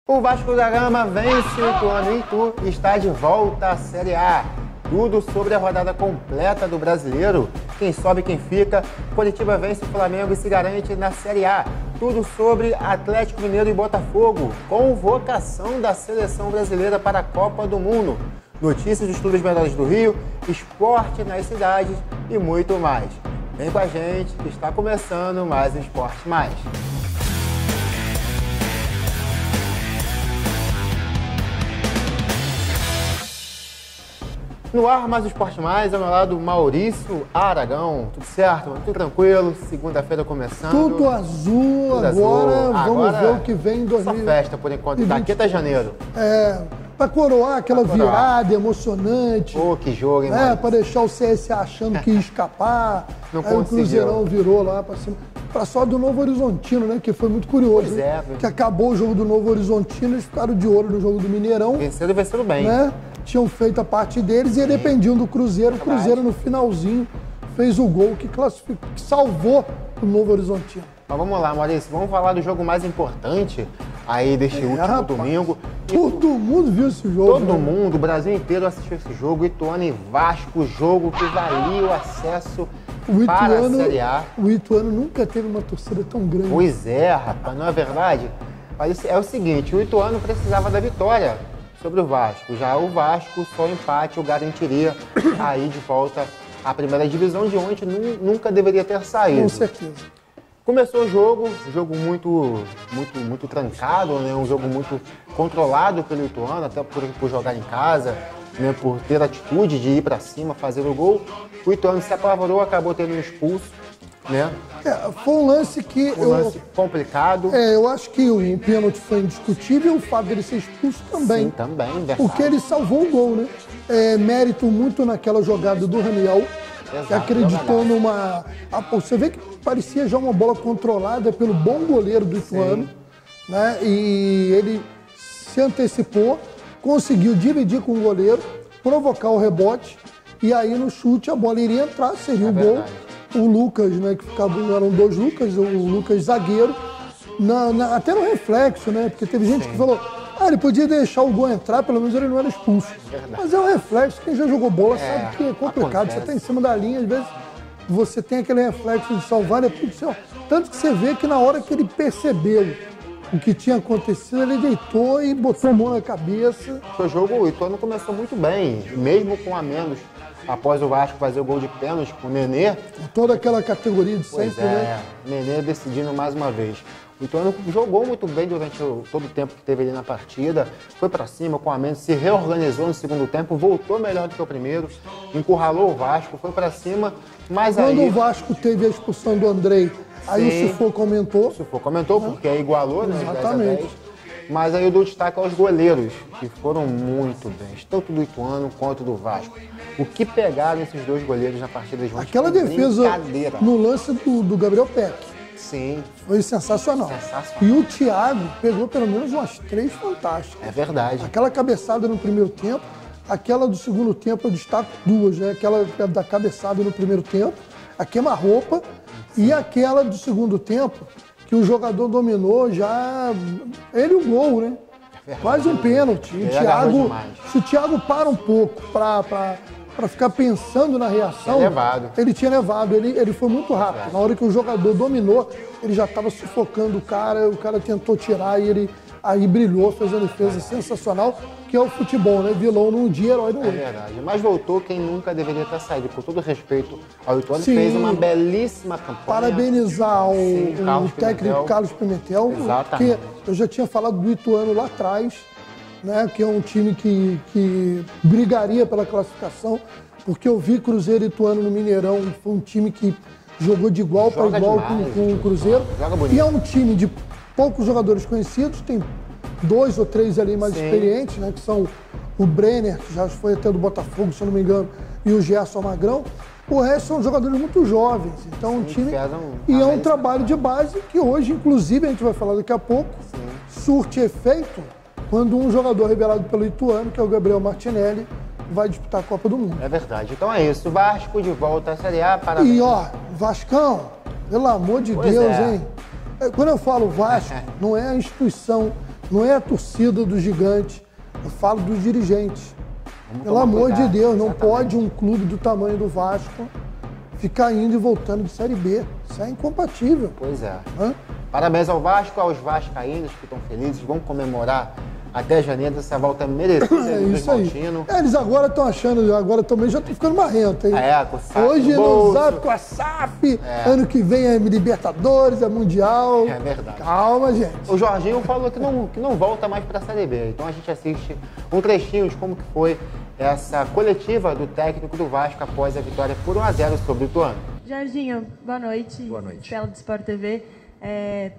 O Vasco da Gama vence o Ituano em Itu e está de volta à Série A. Tudo sobre a rodada completa do Brasileiro. Quem sobe, quem fica. Coritiba vence o Flamengo e se garante na Série A. Tudo sobre Atlético Mineiro e Botafogo. Convocação da seleção brasileira para a Copa do Mundo. Notícias dos clubes menores do Rio, esporte nas cidades e muito mais. Vem com a gente que está começando mais um Esporte Mais. No ar, mais um Esporte Mais, ao meu lado, Maurício Aragão. Tudo certo, mano? Tudo tranquilo? Segunda-feira começando. Tudo azul. Tudo agora azul. Vamos ver o que vem em Só 2020. festa, por enquanto. Daqui até janeiro. Para coroar aquela virada emocionante. Pô, que jogo, hein, mano? Para deixar o CS achando que ia escapar. Não aí conseguiu. O Cruzeirão virou lá para cima. Para só do Novo Horizontino, né? Que foi muito curioso. Pois é, que acabou o jogo do Novo Horizontino, eles ficaram de olho no jogo do Mineirão. Venceram e venceram bem. Né? Tinham feito a parte deles e dependiam do Cruzeiro. O Cruzeiro, no finalzinho, fez o gol que classificou, que salvou o Novo Horizontino. Mas vamos lá, Maurício. Vamos falar do jogo mais importante aí deste último domingo. Todo mundo viu esse jogo. Todo mundo, o Brasil inteiro assistiu esse jogo. Ituano e Vasco, jogo que valia o acesso para a Série A. O Ituano nunca teve uma torcida tão grande. Pois é, rapaz, não é verdade? Mas é o seguinte, o Ituano precisava da vitória sobre o Vasco. Já o Vasco, só o empate o garantiria aí de volta à primeira divisão, de onde nunca deveria ter saído. Com certeza. Começou o jogo muito trancado, né? Um jogo muito controlado pelo Ituano, até por jogar em casa, né? Por ter atitude de ir para cima, fazer o gol. O Ituano se apavorou, acabou tendo um expulso, né? Foi um lance que... lance complicado. Eu acho que o pênalti foi indiscutível e o fato dele ser expulso também. Sim, também, verdade. Porque ele salvou o gol, né? Mérito muito naquela jogada do Raniel, que acreditou numa... Você vê que parecia já uma bola controlada pelo bom goleiro do Ituano, né? E ele se antecipou, conseguiu dividir com o goleiro, provocar o rebote, e aí no chute a bola iria entrar, seria o gol. O Lucas, né, que eram dois Lucas, o Lucas zagueiro, até no reflexo, né? Porque teve gente que falou, ele podia deixar o gol entrar, pelo menos ele não era expulso. Mas é um reflexo, quem já jogou bola sabe que é complicado. Acontece. Você está em cima da linha, às vezes você tem aquele reflexo de salvar, tanto que você vê que na hora que ele percebeu o que tinha acontecido, ele deitou e botou a mão na cabeça. O jogo, o Ituano começou muito bem, mesmo com a menos. Após o Vasco fazer o gol de pênalti com o Nenê. Toda aquela categoria de sempre, né? Nenê decidindo mais uma vez. O Ituano jogou muito bem durante todo o tempo que teve ali na partida. Foi para cima com a menos, se reorganizou no segundo tempo, voltou melhor do que o primeiro, encurralou o Vasco, foi para cima, mas quando o Vasco teve a expulsão do Andrei, aí o Sufoco aumentou. O Sufoco aumentou, porque aí igualou, né? Exatamente. 10 a 10. Mas aí eu dou destaque aos goleiros, que foram muito bem, tanto do Ituano quanto do Vasco. O que pegaram esses dois goleiros na partida juntos? Aquela defesa no lance do Gabriel Peck. Sim. Foi sensacional. E o Thiago pegou pelo menos umas 3 fantásticas. É verdade. Aquela cabeçada no primeiro tempo, aquela do segundo tempo eu destaco 2, né? Aquela da cabeçada no primeiro tempo, a queima-roupa, e aquela do segundo tempo, que o jogador dominou já... Ele o gol, né? Quase um pênalti. O Thiago, se o Thiago para um pouco para ficar pensando na reação, ele tinha levado. Ele foi muito rápido. Na hora que o jogador dominou, ele já estava sufocando o cara tentou tirar e ele aí brilhou, fez uma defesa sensacional, que é o futebol, né? Vilão num dia, herói no outro. É verdade. Mas voltou quem nunca deveria ter saído. Com todo respeito ao Ituano, fez uma belíssima campanha. Parabenizar o técnico Carlos Pimentel, porque eu já tinha falado do Ituano lá atrás, né? Que é um time que brigaria pela classificação, porque eu vi Cruzeiro e Ituano no Mineirão, foi um time que jogou de igual para igual com o Cruzeiro. E é um time de poucos jogadores conhecidos, tem 2 ou 3 ali mais experientes, né, que são o Brenner, que já foi até do Botafogo, se eu não me engano, e o Gerson Magrão. O resto são jogadores muito jovens, então um time... E é um trabalho de base que hoje, inclusive, a gente vai falar daqui a pouco, surte efeito quando um jogador revelado pelo Ituano, que é o Gabriel Martinelli, vai disputar a Copa do Mundo. É verdade. Então é isso, Vasco de volta à Série A. E Vascão, pelo amor de Deus, hein? Quando eu falo Vasco, não é a instituição Não é a torcida do Gigante, eu falo dos dirigentes. Pelo amor de Deus, não pode um clube do tamanho do Vasco ficar indo e voltando de Série B. Isso é incompatível. Pois é. Parabéns ao Vasco, aos vascaínos que estão felizes, vão comemorar até janeiro essa volta merecida É do isso aí. Maltino. Eles agora estão achando, agora também já estão ficando marrento, hein? Com o SAF Hoje no no bolso. Zap com a SAF, ano que vem é Libertadores, é Mundial. É verdade. Calma, gente. O Jorginho falou que não volta mais para a Série B. Então a gente assiste um trechinho de como que foi essa coletiva do técnico do Vasco após a vitória por 1-0 sobre o Ituano. Jorginho, boa noite. Boa noite. Estela do Sport TV.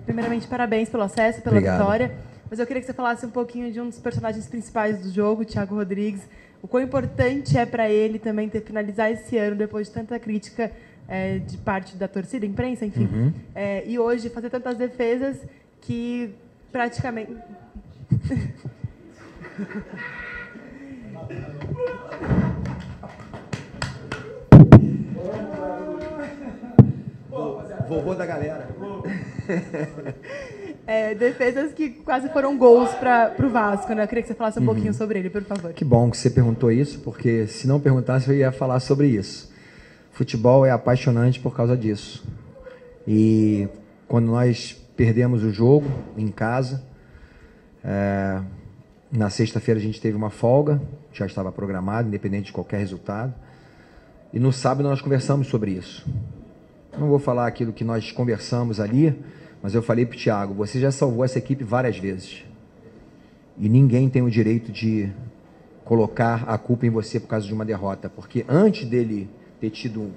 Primeiramente, parabéns pelo acesso, pela Obrigado. vitória. Mas eu queria que você falasse um pouquinho de um dos personagens principais do jogo, o Thiago Rodrigues. O quão importante é para ele também finalizar esse ano, depois de tanta crítica de parte da torcida, imprensa, enfim. E hoje fazer tantas defesas que praticamente... Vovô da galera. Defesas que quase foram gols para o Vasco, né? Eu queria que você falasse um pouquinho sobre ele, por favor. Que bom que você perguntou isso, porque se não perguntasse eu ia falar sobre isso. Futebol é apaixonante por causa disso. E quando nós perdemos o jogo em casa, na sexta-feira a gente teve uma folga, já estava programado, independente de qualquer resultado. E no sábado nós conversamos sobre isso. Não vou falar aquilo que nós conversamos ali, mas eu falei para o Thiago, você já salvou essa equipe várias vezes. E ninguém tem o direito de colocar a culpa em você por causa de uma derrota. Porque antes dele ter tido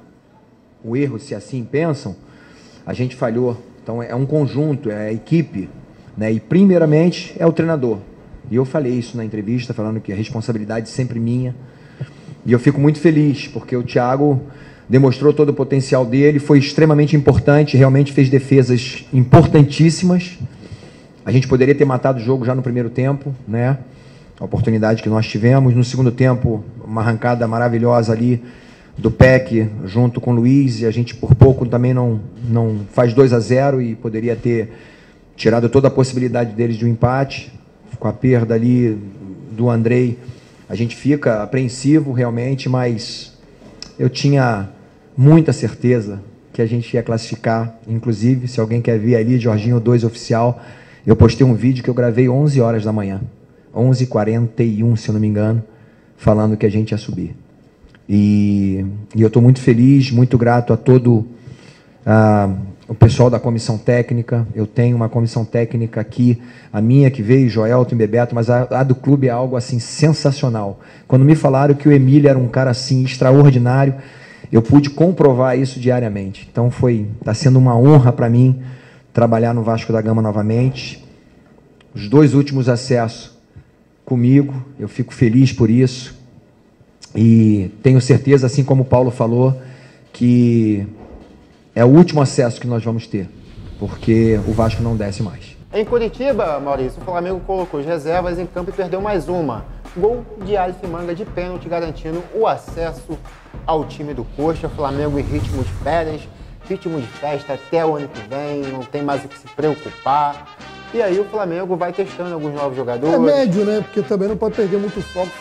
o erro, se assim pensam, a gente falhou. Então é um conjunto, é a equipe, né? E primeiramente é o treinador. E eu falei isso na entrevista, falando que a responsabilidade é sempre minha. E eu fico muito feliz, porque o Thiago demonstrou todo o potencial dele, foi extremamente importante, realmente fez defesas importantíssimas. A gente poderia ter matado o jogo já no primeiro tempo, né? A oportunidade que nós tivemos. No segundo tempo, uma arrancada maravilhosa ali do Peck, junto com o Luiz, e a gente por pouco também não faz 2-0 e poderia ter tirado toda a possibilidade deles de um empate. Com a perda ali do Andrei, a gente fica apreensivo realmente, mas eu tinha muita certeza que a gente ia classificar. Inclusive, se alguém quer ver ali, Jorginho 2 oficial, eu postei um vídeo que eu gravei 11 horas da manhã, 11h41, se eu não me engano, falando que a gente ia subir. E eu estou muito feliz, muito grato a todo o pessoal da comissão técnica. Eu tenho uma comissão técnica aqui, a minha que veio, Joelton e Bebeto, mas a do clube é algo assim sensacional. Quando me falaram que o Emílio era um cara assim extraordinário, eu pude comprovar isso diariamente. Então está sendo uma honra para mim trabalhar no Vasco da Gama novamente. Os 2 últimos acessos comigo, eu fico feliz por isso. E tenho certeza, assim como o Paulo falou, que é o último acesso que nós vamos ter, porque o Vasco não desce mais. Em Curitiba, Maurício, o Flamengo colocou as reservas em campo e perdeu mais uma. Gol de Alisson Manga de pênalti, garantindo o acesso ao time do Coxa. Flamengo em ritmo de férias, ritmo de festa até o ano que vem, não tem mais o que se preocupar. E aí o Flamengo vai testando alguns novos jogadores. É médio, né? Porque também não pode perder muito foco.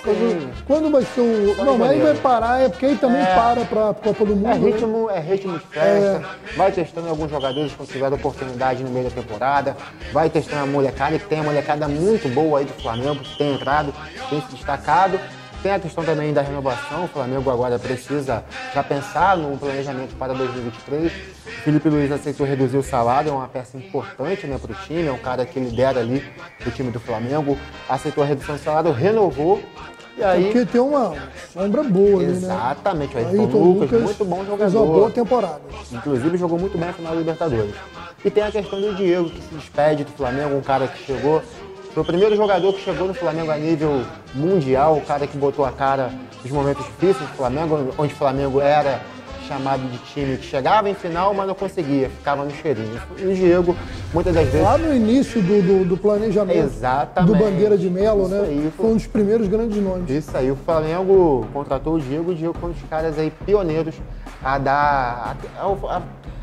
Quando vai ser o... Não, mas aí vai parar, porque aí também para pra Copa do Mundo. É ritmo de festa. Vai testando alguns jogadores quando tiver oportunidade no meio da temporada. Vai testando a molecada, que tem uma molecada muito boa aí do Flamengo, que tem entrado, tem se destacado. Tem a questão também da renovação. O Flamengo agora precisa já pensar num planejamento para 2023. O Felipe Luiz aceitou reduzir o salário, é uma peça importante, né, para o time, é um cara que lidera ali o time do Flamengo. Aceitou a redução do salário, renovou. E aí... Porque tem uma sombra boa ali, né? Exatamente. O Ayrton Lucas, muito bom jogador. Fez uma boa temporada. Inclusive jogou muito bem a final da Libertadores. E tem a questão do Diego, que se despede do Flamengo, um cara que chegou... Foi o primeiro jogador que chegou no Flamengo a nível mundial, o cara que botou a cara nos momentos difíceis do Flamengo, onde o Flamengo era chamado de time que chegava em final, mas não conseguia, ficava no cheirinho. E o Diego, muitas das vezes... Lá no início do planejamento. Exatamente. Do Bandeira de Melo, né? Aí, foi um dos primeiros grandes nomes. Isso aí, o Flamengo contratou o Diego foi um dos caras aí pioneiros a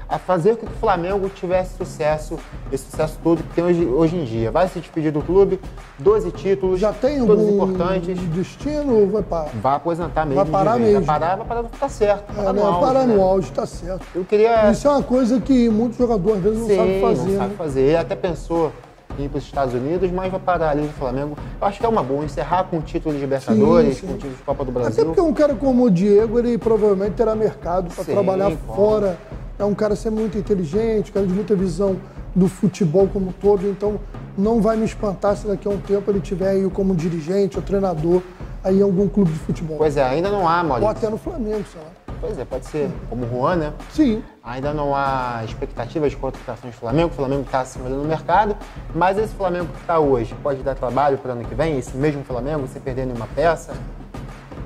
a fazer com que o Flamengo tivesse sucesso, esse sucesso todo que tem hoje em dia. Vai se despedir do clube, 12 títulos, já tem todos algum importantes. Destino ou vai parar? Vai aposentar mesmo. Vai parar mesmo. Vai parar, tá certo. Vai parar no auge, tá certo. Eu queria... Isso é uma coisa que muitos jogadores às vezes não sabem fazer. Não sabe fazer. Ele até pensou em ir para os Estados Unidos, mas vai parar ali no Flamengo. Eu acho que é uma boa encerrar com o título de Libertadores, com o título de Copa do Brasil. Até porque um cara como o Diego, ele provavelmente terá mercado para trabalhar fora. É um cara sempre muito inteligente, um cara de muita visão do futebol como um todo, então não vai me espantar se daqui a um tempo ele tiver aí como dirigente ou treinador aí em algum clube de futebol. Pois é, ainda não há, Maurício. Ou até no Flamengo, sei lá. Pois é, pode ser. Como o Juan, né? Sim. Ainda não há expectativas de contratações do Flamengo. O Flamengo está se olhando no mercado. Mas esse Flamengo que está hoje pode dar trabalho para o ano que vem? Esse mesmo Flamengo, sem perder nenhuma peça?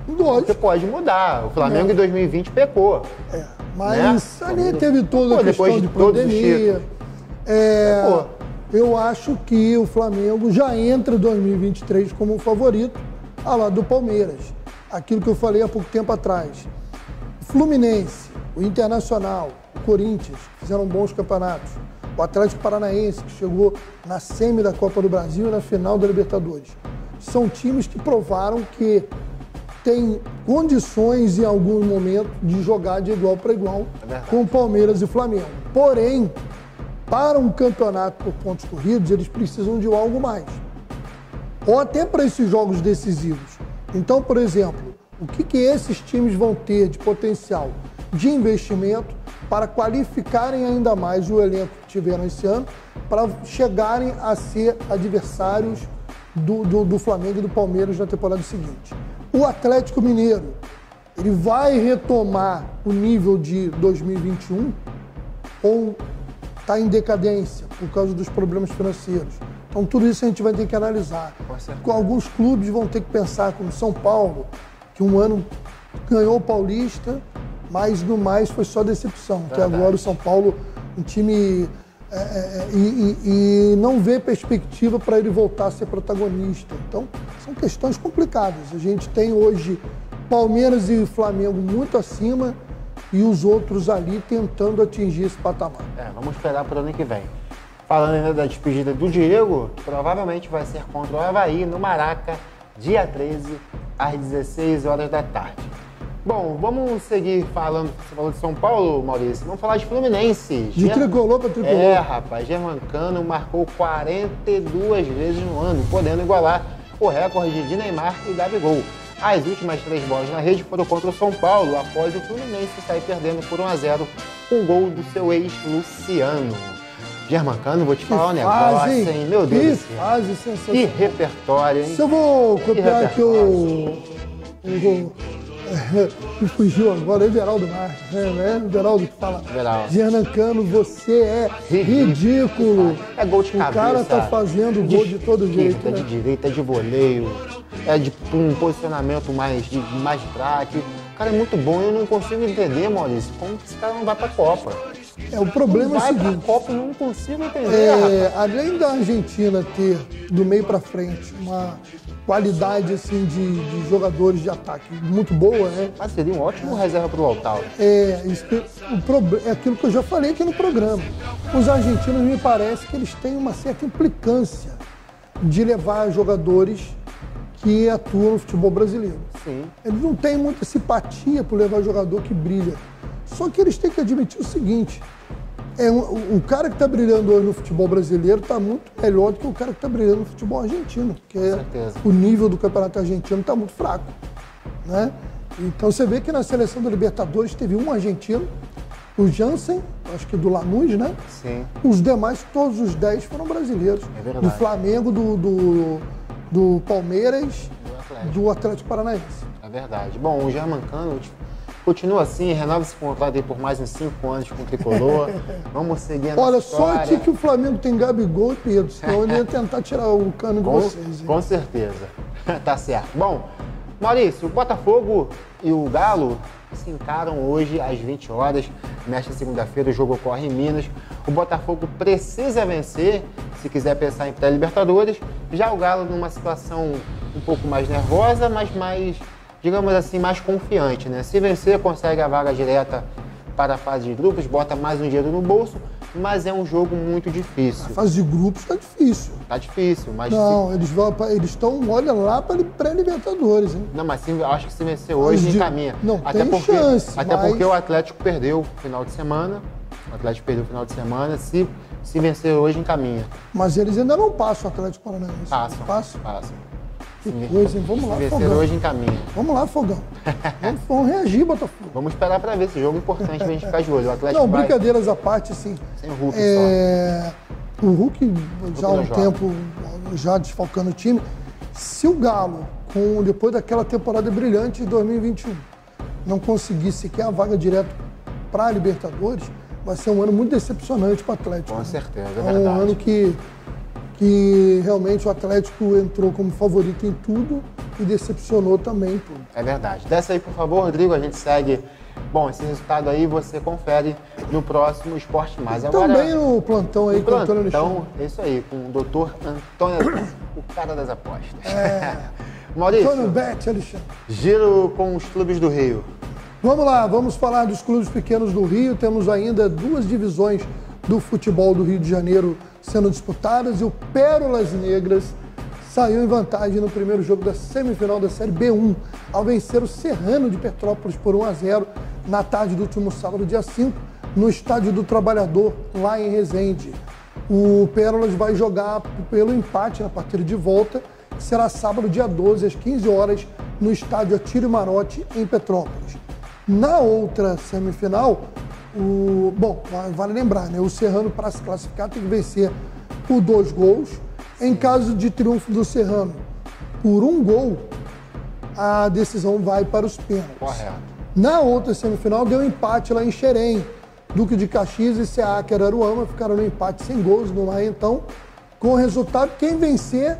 Porque pode mudar. O Flamengo em 2020 pecou. Mas ali teve toda a questão de pandemia. Eu acho que o Flamengo já entra em 2023 como um favorito ao lado do Palmeiras. Aquilo que eu falei há pouco tempo atrás. O Fluminense, o Internacional, o Corinthians fizeram bons campeonatos. O Atlético Paranaense, que chegou na semi da Copa do Brasil e na final da Libertadores. São times que provaram que tem condições em algum momento de jogar de igual para igual com Palmeiras e Flamengo. Porém, para um campeonato por pontos corridos, eles precisam de algo mais. Ou até para esses jogos decisivos. Então, por exemplo, o que esses times vão ter de potencial de investimento para qualificarem ainda mais o elenco que tiveram esse ano, para chegarem a ser adversários do Flamengo e do Palmeiras na temporada seguinte. O Atlético Mineiro, ele vai retomar o nível de 2021 ou está em decadência por causa dos problemas financeiros? Então tudo isso a gente vai ter que analisar. Alguns clubes vão ter que pensar, como São Paulo, que um ano ganhou o Paulista, mas no mais foi só decepção. Que agora o São Paulo, um time... e não vê perspectiva para ele voltar a ser protagonista. Então, são questões complicadas. A gente tem hoje Palmeiras e Flamengo muito acima e os outros ali tentando atingir esse patamar. Vamos esperar para o ano que vem. Falando ainda da despedida do Diego, que provavelmente vai ser contra o Avaí, no Maraca, dia 13, às 16 horas da tarde. Bom, vamos seguir falando, você falou de São Paulo, Maurício, vamos falar de Fluminense. De tricolor para tricolor. Rapaz, Germancano marcou 42 vezes no ano, podendo igualar o recorde de Neymar e Gabigol. As últimas 3 bolas na rede foram contra o São Paulo, após o Fluminense sair perdendo por 1-0 com o gol do seu ex-Luciano. Germancano, vou te falar um negócio, hein? Meu Deus do céu. Fase sensacional. Que repertório, hein? Se eu vou copiar aqui me fugiu agora, Everaldo Marques, né? Everaldo que fala, Germancano, você é ridículo. É gol de cabeça. O cara tá fazendo gol de todo jeito, né? De direita, de voleio, de um posicionamento mais de craque. O cara é muito bom, eu não consigo entender, Maurício, como que esse cara não vai pra Copa. O problema é o seguinte. Vai pra Copa, eu não consigo entender, além da Argentina ter, do meio pra frente, uma qualidade assim, de jogadores de ataque muito boa, né? Mas seria um ótimo reserva pro Lautaro. É aquilo que eu já falei aqui no programa. Os argentinos, me parece que eles têm uma certa implicância de levar jogadores que atuam no futebol brasileiro. Sim. Eles não têm muita simpatia por levar jogador que brilha. Só que eles têm que admitir o seguinte, o cara que está brilhando hoje no futebol brasileiro está muito melhor do que o cara que está brilhando no futebol argentino, porque o nível do campeonato argentino está muito fraco, né? Então você vê que na seleção da Libertadores teve um argentino, o Jansen, acho que do Lanús, né? Sim. Os demais, todos os 10 foram brasileiros. É verdade. Do Flamengo, do Palmeiras, do Atlético Paranaense. É verdade. Bom, o Germancano continua assim, renova esse contrato aí por mais uns 5 anos com o Tricolor. Vamos seguir a Olha, história. sorte que o Flamengo tem Gabigol e Pedro, senão ele ia tentar tirar o cano de vocês. Hein? Com certeza. Tá certo. Bom, Maurício, o Botafogo e o Galo se encaram hoje às 20 horas. Nesta segunda-feira o jogo ocorre em Minas. O Botafogo precisa vencer se quiser pensar em pré-Libertadores. Já o Galo numa situação um pouco mais nervosa, mas mais, digamos assim, mais confiante, né? Se vencer, consegue a vaga direta para a fase de grupos, bota mais um dinheiro no bolso, mas é um jogo muito difícil. A fase de grupos tá difícil. Tá difícil, mas... Não, eles estão, olha lá para pré-Libertadores, hein? Não, mas acho que se vencer hoje, encaminha. Não, tem chance, até porque o Atlético perdeu o final de semana. O Atlético perdeu o final de semana. Se vencer hoje, encaminha. Mas eles ainda não passam o Atlético Paranaense. Passam. Que coisa, hein? Vamos lá, Fogão. Se vencer hoje, encaminha. Vamos lá, Fogão. Vamos reagir, Botafogo. Vamos esperar para ver esse jogo importante pra gente ficar de olho. O Atlético não, brincadeiras à parte, sim. Sem o Hulk só. O Hulk já há um tempo já desfalcando o time. Se o Galo, depois daquela temporada brilhante de 2021, não conseguir sequer a vaga direta para a Libertadores, vai ser um ano muito decepcionante para o Atlético. Com certeza, é verdade. É um ano que realmente o Atlético entrou como favorito em tudo e decepcionou também em tudo. É verdade. Desce aí, por favor, Rodrigo, a gente segue. Bom, esse resultado aí você confere no próximo Esporte Mais. Agora, também no plantão aí com o Antônio Alexandre. É isso aí, com o doutor Antônio, o cara das apostas. Maurício, Antônio Bet, Alexandre. Giro com os clubes do Rio. Vamos lá, vamos falar dos clubes pequenos do Rio. Temos ainda 2 divisões do futebol do Rio de Janeiro sendo disputadas e o Pérolas Negras saiu em vantagem no primeiro jogo da semifinal da Série B1 ao vencer o Serrano de Petrópolis por 1-0 na tarde do último sábado, dia 5, no Estádio do Trabalhador, lá em Resende. O Pérolas vai jogar pelo empate na partida de volta, que será sábado, dia 12, às 15 horas, no Estádio Atílio Marotti, em Petrópolis. Na outra semifinal, vale lembrar, né? O Serrano, para se classificar, tem que vencer por 2 gols. Em caso de triunfo do Serrano por 1 gol, a decisão vai para os pênaltis. Correto. Na outra semifinal, deu empate lá em Xerém. Duque de Caxias e Seaca Araruama ficaram no empate sem gols no Marrentão. Com o resultado, quem vencer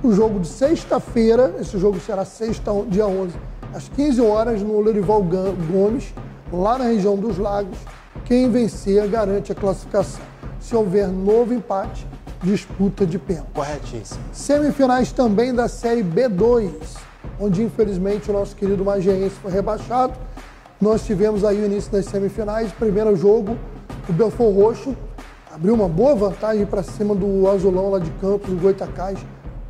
o jogo de sexta-feira, esse jogo será sexta, dia 11, às 15 horas, no Lorival Gomes, lá na região dos Lagos, quem vencer garante a classificação. Se houver novo empate, disputa de pênalti. Corretíssimo. Semifinais também da Série B2, onde infelizmente o nosso querido Magiense foi rebaixado. Nós tivemos aí o início das semifinais. Primeiro jogo, o Belfort Roxo abriu uma boa vantagem para cima do Azulão lá de Campos, do Goitacás.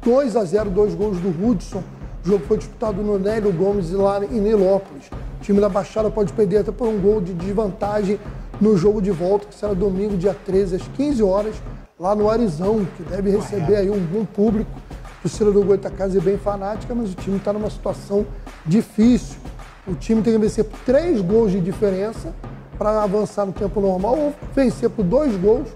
2-0, 2 gols do Hudson. O jogo foi disputado no Nélio Gomes lá em Nilópolis. O time da Baixada pode perder até por 1 gol de desvantagem no jogo de volta, que será domingo, dia 13, às 15 horas, lá no Arizão, que deve receber aí um bom público. A torcida do Goitacás é bem fanática, mas o time está numa situação difícil. O time tem que vencer por 3 gols de diferença para avançar no tempo normal ou vencer por 2 gols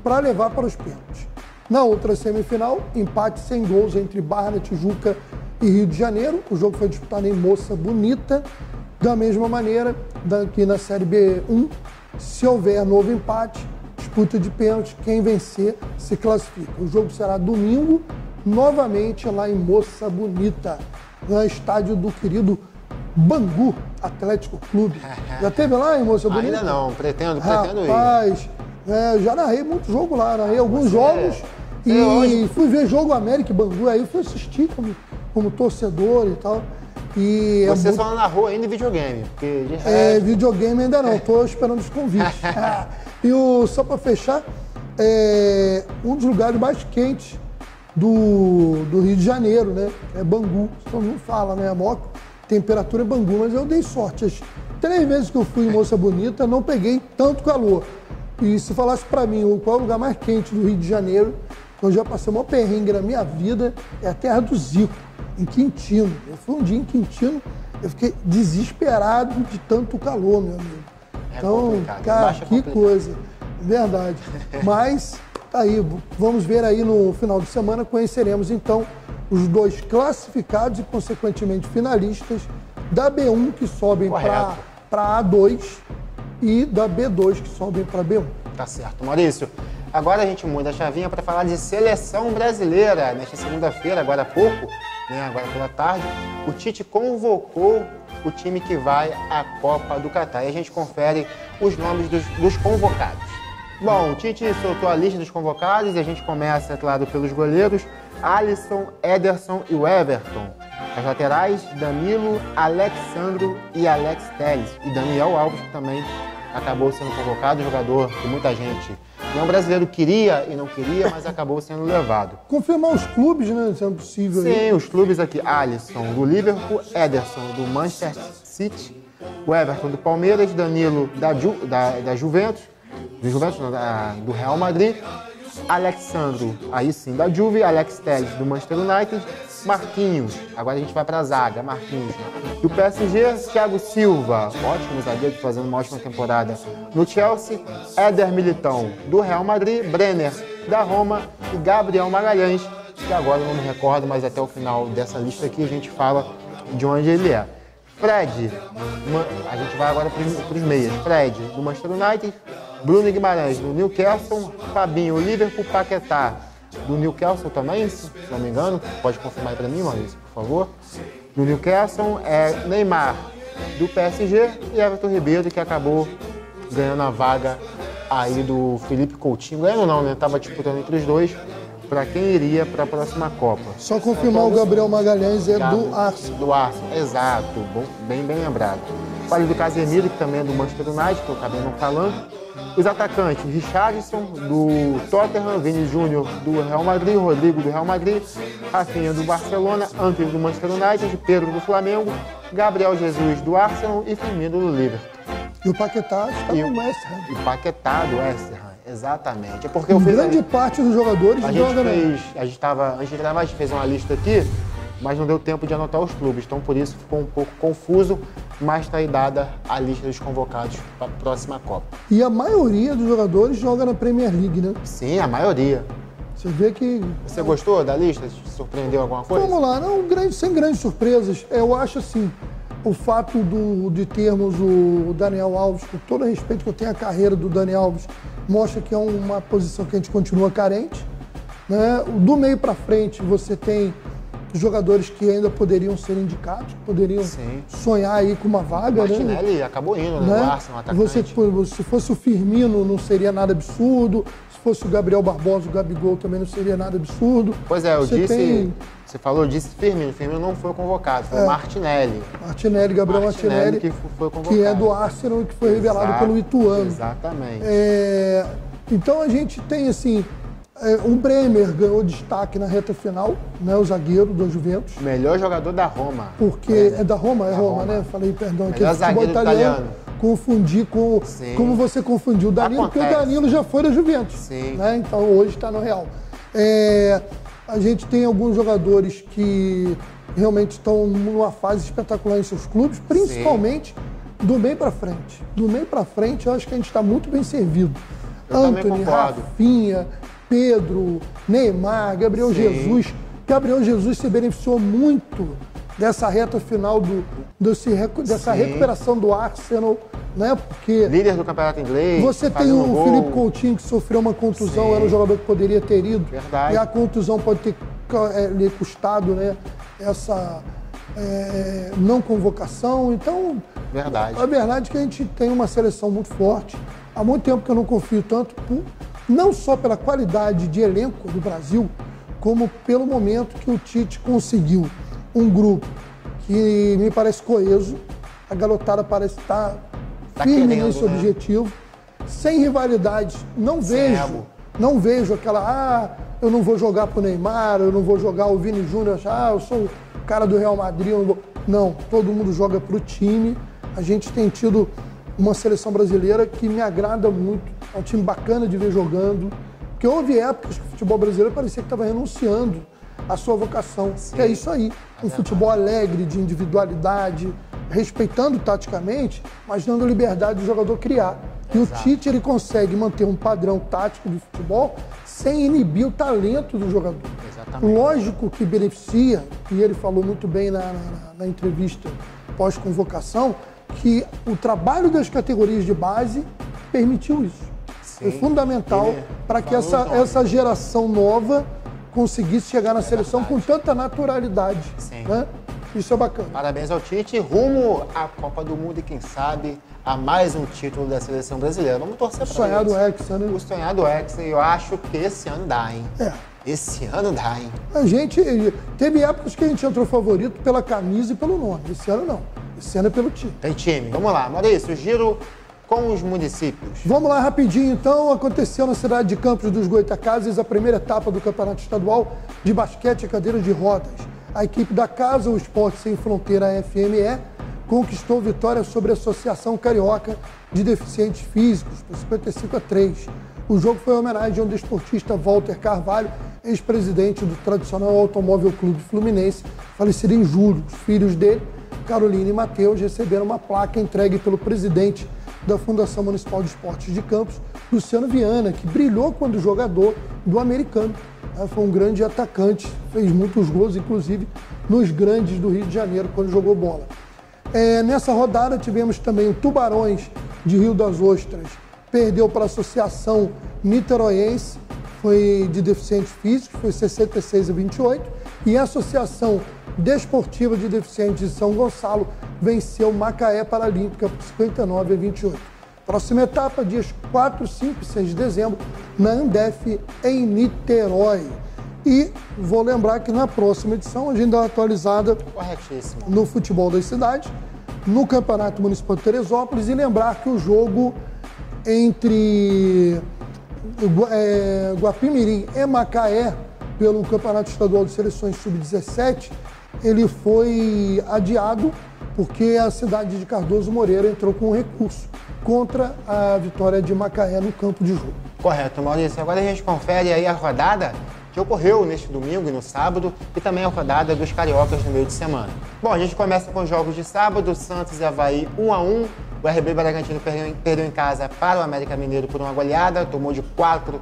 para levar para os pênaltis. Na outra semifinal, empate sem gols entre Barra da Tijuca e Rio de Janeiro. O jogo foi disputado em Moça Bonita. Da mesma maneira, aqui na Série B1, se houver novo empate, disputa de pênalti, quem vencer se classifica. O jogo será domingo, novamente lá em Moça Bonita, no estádio do querido Bangu Atlético Clube. Já teve lá em Moça Bonita? Ainda não, pretendo ir. Rapaz, já narrei muito jogo lá, narrei alguns jogos e fui ver jogo América e Bangu, aí fui assistir como torcedor e tal. E você só narrou ainda em videogame? Porque videogame ainda não, estou esperando os convites. E só para fechar, um dos lugares mais quentes do Rio de Janeiro, né? É Bangu. Todo mundo fala, né? A maior temperatura é Bangu, mas eu dei sorte. As 3 vezes que eu fui em Moça Bonita, não peguei tanto calor. E se falasse para mim qual é o lugar mais quente do Rio de Janeiro, eu já passei uma perrengue na minha vida, é a terra do Zico, em Quintino. Eu fui um dia em Quintino, eu fiquei desesperado de tanto calor, meu amigo. Então, cara, que coisa. Verdade. Mas, tá aí, vamos ver aí no final de semana, conheceremos então os 2 classificados e, consequentemente, finalistas da B1 que sobem para A2 e da B2 que sobem para B1. Tá certo, Maurício. Agora a gente muda a chavinha para falar de seleção brasileira. Nesta segunda-feira, agora há pouco, agora pela tarde, o Tite convocou o time que vai à Copa do Catar. E a gente confere os nomes dos convocados. Bom, o Tite soltou a lista dos convocados e a gente começa, claro, pelos goleiros: Alisson, Ederson e o Everton. As laterais: Danilo, Alexandro e Alex Telles. E Daniel Alves, que também acabou sendo convocado, jogador que muita gente, não brasileiro, queria e não queria, mas acabou sendo levado. Confirmar os clubes, né, se é possível. Sim, aí. Os clubes aqui, Alisson do Liverpool, Ederson do Manchester City, o Everton do Palmeiras, Danilo da Juventus, do Real Madrid, Alexandro, aí sim, da Juve, Alex Telles do Manchester United, Marquinhos, agora a gente vai para a zaga, Marquinhos, do PSG, Thiago Silva, ótimo zagueiro, fazendo uma ótima temporada no Chelsea, Éder Militão do Real Madrid, Brenner da Roma e Gabriel Magalhães, que agora eu não me recordo, mas até o final dessa lista aqui a gente fala de onde ele é. Fred, a gente vai agora para os meias, Fred do Manchester United, Bruno Guimarães do Newcastle, Fabinho, Liverpool, Paquetá do Newcastle também, se não me engano, pode confirmar aí para mim, Maurício, por favor. Do Newcastle, Neymar do PSG e Everton Ribeiro, que acabou ganhando a vaga aí do Felipe Coutinho. Ganhando não, né? Tava disputando entre os dois para quem iria para a próxima Copa. Só confirmar, o Gabriel Magalhães é do Arsenal. Do Arsenal, exato, bem lembrado. Falei do Casemiro, que também é do Manchester United, que eu acabei não falando. Os atacantes, Richarlison, do Tottenham, Vini Júnior, do Real Madrid, Rodrigo, do Real Madrid, Rafinha, do Barcelona, Antony, do Manchester United, Pedro, do Flamengo, Gabriel Jesus, do Arsenal e Firmino, do Liverpool. E o Paquetá está no West Ham. E o Paquetá do West Ham, exatamente. É porque grande parte dos jogadores antes de gravar, a gente fez uma lista aqui, mas não deu tempo de anotar os clubes, então por isso ficou um pouco confuso, mas está aí dada a lista dos convocados para a próxima Copa. E a maioria dos jogadores joga na Premier League, né? Sim, a maioria. Você vê que... Você gostou da lista? Te surpreendeu alguma coisa? Vamos lá, sem grandes surpresas. Eu acho assim, o fato de termos o Daniel Alves, com todo o respeito que eu tenho à carreira do Daniel Alves, mostra que é uma posição que a gente continua carente, né? Do meio para frente você tem jogadores que ainda poderiam ser indicados, poderiam sonhar aí com uma vaga. Martinelli, né? Acabou indo, né? O Arsenal, atacante. Se fosse o Firmino, não seria nada absurdo. Se fosse o Gabriel Barbosa, o Gabigol também não seria nada absurdo. Pois é, eu disse Firmino. Firmino não foi convocado, foi o Martinelli. Gabriel Martinelli, que foi convocado. Que é do Arsenal e que foi revelado pelo Ituano. Exatamente. Então a gente tem assim... o Bremer ganhou destaque na reta final, né, o zagueiro do Juventus. Melhor jogador da Roma. Porque é da Roma? É Roma, né? Falei, perdão, aqui. Melhor zagueiro italiano. Confundi com... Como você confundiu o Danilo, porque o Danilo já foi da Juventus. Sim. Né? Então hoje está no Real. A gente tem alguns jogadores que realmente estão numa fase espetacular em seus clubes, principalmente do meio para frente. Do meio para frente, eu acho que a gente está muito bem servido. Antony, Rafinha, Pedro, Neymar, Gabriel Jesus. Gabriel Jesus se beneficiou muito dessa reta final, dessa recuperação do Arsenal, né? Porque líder do campeonato inglês. Você tem o Felipe Coutinho, que sofreu uma contusão, era um jogador que poderia ter ido. Verdade. E a contusão pode ter lhe custado, né, essa não convocação. Então, verdade. A verdade é que a gente tem uma seleção muito forte. Há muito tempo que eu não confio tanto, não só pela qualidade de elenco do Brasil, como pelo momento que o Tite conseguiu um grupo que me parece coeso, a garotada parece estar firme nesse objetivo, sem rivalidades. Não vejo aquela, eu não vou jogar pro Neymar, eu não vou jogar o Vini Júnior, eu sou o cara do Real Madrid, eu não vou. Não, todo mundo joga pro time. A gente tem tido uma seleção brasileira que me agrada muito, é um time bacana de ver jogando, porque houve épocas que o futebol brasileiro parecia que estava renunciando à sua vocação, que é isso aí, um futebol alegre, de individualidade, respeitando taticamente, mas dando liberdade do jogador criar. E o Tite, ele consegue manter um padrão tático de futebol sem inibir o talento do jogador. Exatamente. Lógico que beneficia, e ele falou muito bem na entrevista pós-convocação, que o trabalho das categorias de base permitiu isso. Foi fundamental para que essa geração nova conseguisse chegar na seleção com tanta naturalidade. Né? Isso é bacana. Parabéns ao Tite, rumo à Copa do Mundo e quem sabe a mais um título da seleção brasileira. Vamos torcer para isso. Sonhado Hexa, né? O sonhado Hexa, eu acho que esse ano dá, hein? Esse ano dá, hein? A gente teve épocas que a gente entrou favorito pela camisa e pelo nome. Esse ano não. Esse ano é pelo time. Tem time. Vamos lá, Maurício, giro com os municípios. Vamos lá rapidinho, então. Aconteceu na cidade de Campos dos Goytacazes a primeira etapa do Campeonato Estadual de Basquete e Cadeira de Rodas. A equipe da casa, o Esporte Sem Fronteira FME, conquistou vitória sobre a Associação Carioca de Deficientes Físicos, por 55-3. O jogo foi em homenagem ao desportista Walter Carvalho, ex-presidente do tradicional Automóvel Clube Fluminense, falecido em julho. Os filhos dele, Carolina e Matheus, receberam uma placa entregue pelo presidente da Fundação Municipal de Esportes de Campos, Luciano Viana, que brilhou quando jogador do Americano. Foi um grande atacante, fez muitos gols, inclusive nos grandes do Rio de Janeiro, quando jogou bola. Nessa rodada tivemos também o Tubarões de Rio das Ostras, perdeu para a Associação Niteroense, foi de Deficientes Físicos, foi 66-28, e a Associação Desportiva de Deficientes de São Gonçalo venceu Macaé Paralímpica por 59-28. Próxima etapa, dias 4, 5 e 6 de dezembro, na Andef, em Niterói. E vou lembrar que na próxima edição, a gente dá uma atualizada no futebol das cidades, no Campeonato Municipal de Teresópolis, e lembrar que o jogo entre Guapimirim e Macaé, pelo Campeonato Estadual de Seleções Sub-17, ele foi adiado porque a cidade de Cardoso Moreira entrou com um recurso contra a vitória de Macaé no campo de jogo. Correto, Maurício. Agora a gente confere aí a rodada que ocorreu neste domingo e no sábado, e também a rodada dos cariocas no meio de semana. Bom, a gente começa com os jogos de sábado, Santos e Avaí 1-1. O RB Bragantino perdeu em casa para o América Mineiro por uma goleada, tomou de 4-1.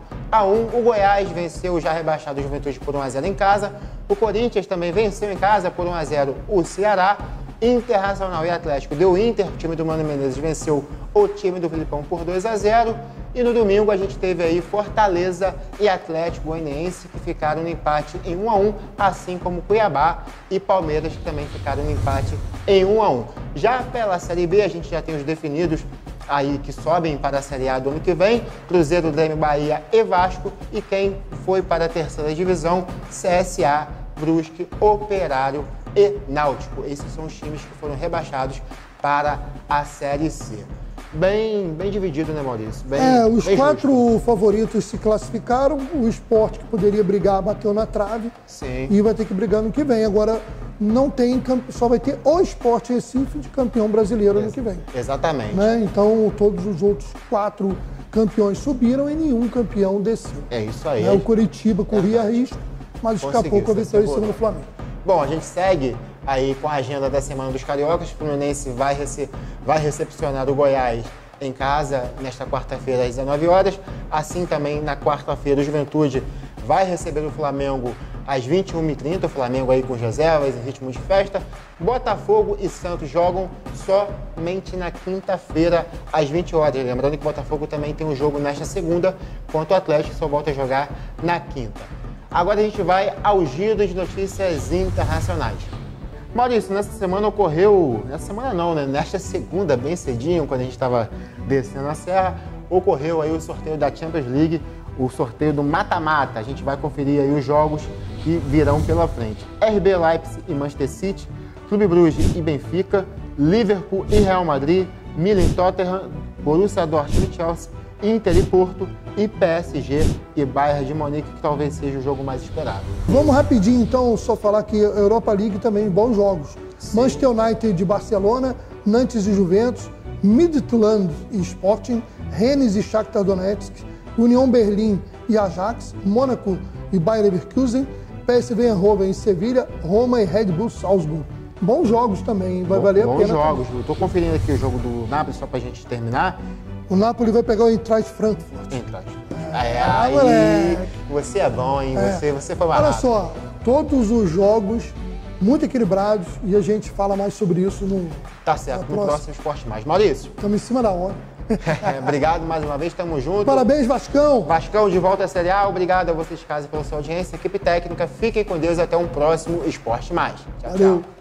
O Goiás venceu o já rebaixado Juventude por 1-0 em casa. O Corinthians também venceu em casa por 1-0 o Ceará. Internacional e Atlético deu Inter, o time do Mano Menezes venceu o time do Filipão por 2-0. E no domingo a gente teve aí Fortaleza e Atlético Goianiense, que ficaram no empate em 1-1, assim como Cuiabá e Palmeiras, que também ficaram no empate em 1-1. Já pela Série B, a gente já tem os definidos aí que sobem para a Série A do ano que vem: Cruzeiro, Grêmio, Bahia e Vasco. E quem foi para a terceira divisão, CSA, Brusque, Operário e Náutico. Esses são os times que foram rebaixados para a Série C. Bem dividido, né, Maurício? Os quatro favoritos se classificaram. O Sport, que poderia brigar, bateu na trave. Sim. E vai ter que brigar no que vem. Agora, não tem, só vai ter o Sport Recife de campeão brasileiro ano que vem. Exatamente. Né? Então, todos os outros 4 campeões subiram e nenhum campeão desceu. É isso aí. O Curitiba corria risco, mas escapou com a vitória em cima do Flamengo. Bom, a gente segue aí com a agenda da Semana dos Cariocas. O Fluminense vai recepcionar o Goiás em casa nesta quarta-feira às 19 horas. Assim também na quarta-feira o Juventude vai receber o Flamengo às 21h30. O Flamengo aí com reservas em ritmo de festa. Botafogo e Santos jogam somente na quinta-feira às 20 horas. Lembrando que o Botafogo também tem um jogo nesta segunda, enquanto o Atlético só volta a jogar na quinta. Agora a gente vai ao giro de notícias internacionais. Maurício, nessa semana ocorreu... Nessa semana não, né? Nesta segunda, bem cedinho, quando a gente estava descendo a serra, ocorreu aí o sorteio da Champions League, o sorteio do mata-mata. A gente vai conferir aí os jogos que virão pela frente. RB Leipzig e Manchester City, Clube Brugge e Benfica, Liverpool e Real Madrid, Milan e Tottenham, Borussia Dortmund e Chelsea, Inter e Porto, e PSG e Bayern de Munique, que talvez seja o jogo mais esperado. Vamos rapidinho, então, só falar que a Europa League também, bons jogos. Sim. Manchester United de Barcelona, Nantes e Juventus, Midtjylland e Sporting, Rennes e Shakhtar Donetsk, União Berlim e Ajax, Mônaco e Bayer Leverkusen, PSV Eindhoven e Sevilha, Roma e Red Bull Salzburg. Bons jogos também, vai valer a pena. Bons jogos. Eu tô conferindo aqui o jogo do Napoli, só pra gente terminar. O Napoli vai pegar o Eintracht Frankfurt. Aí, você é bom, hein? Você foi barato. Olha só, todos os jogos muito equilibrados, e a gente fala mais sobre isso no... Tá certo, no próximo Esporte Mais. Maurício. Estamos em cima da hora. Obrigado mais uma vez, tamo junto. Parabéns, Vascão. Vascão de volta à Série A. Obrigado a vocês de casa pela sua audiência. Equipe técnica, fiquem com Deus e até um próximo Esporte Mais. Tchau, Valeu. Tchau.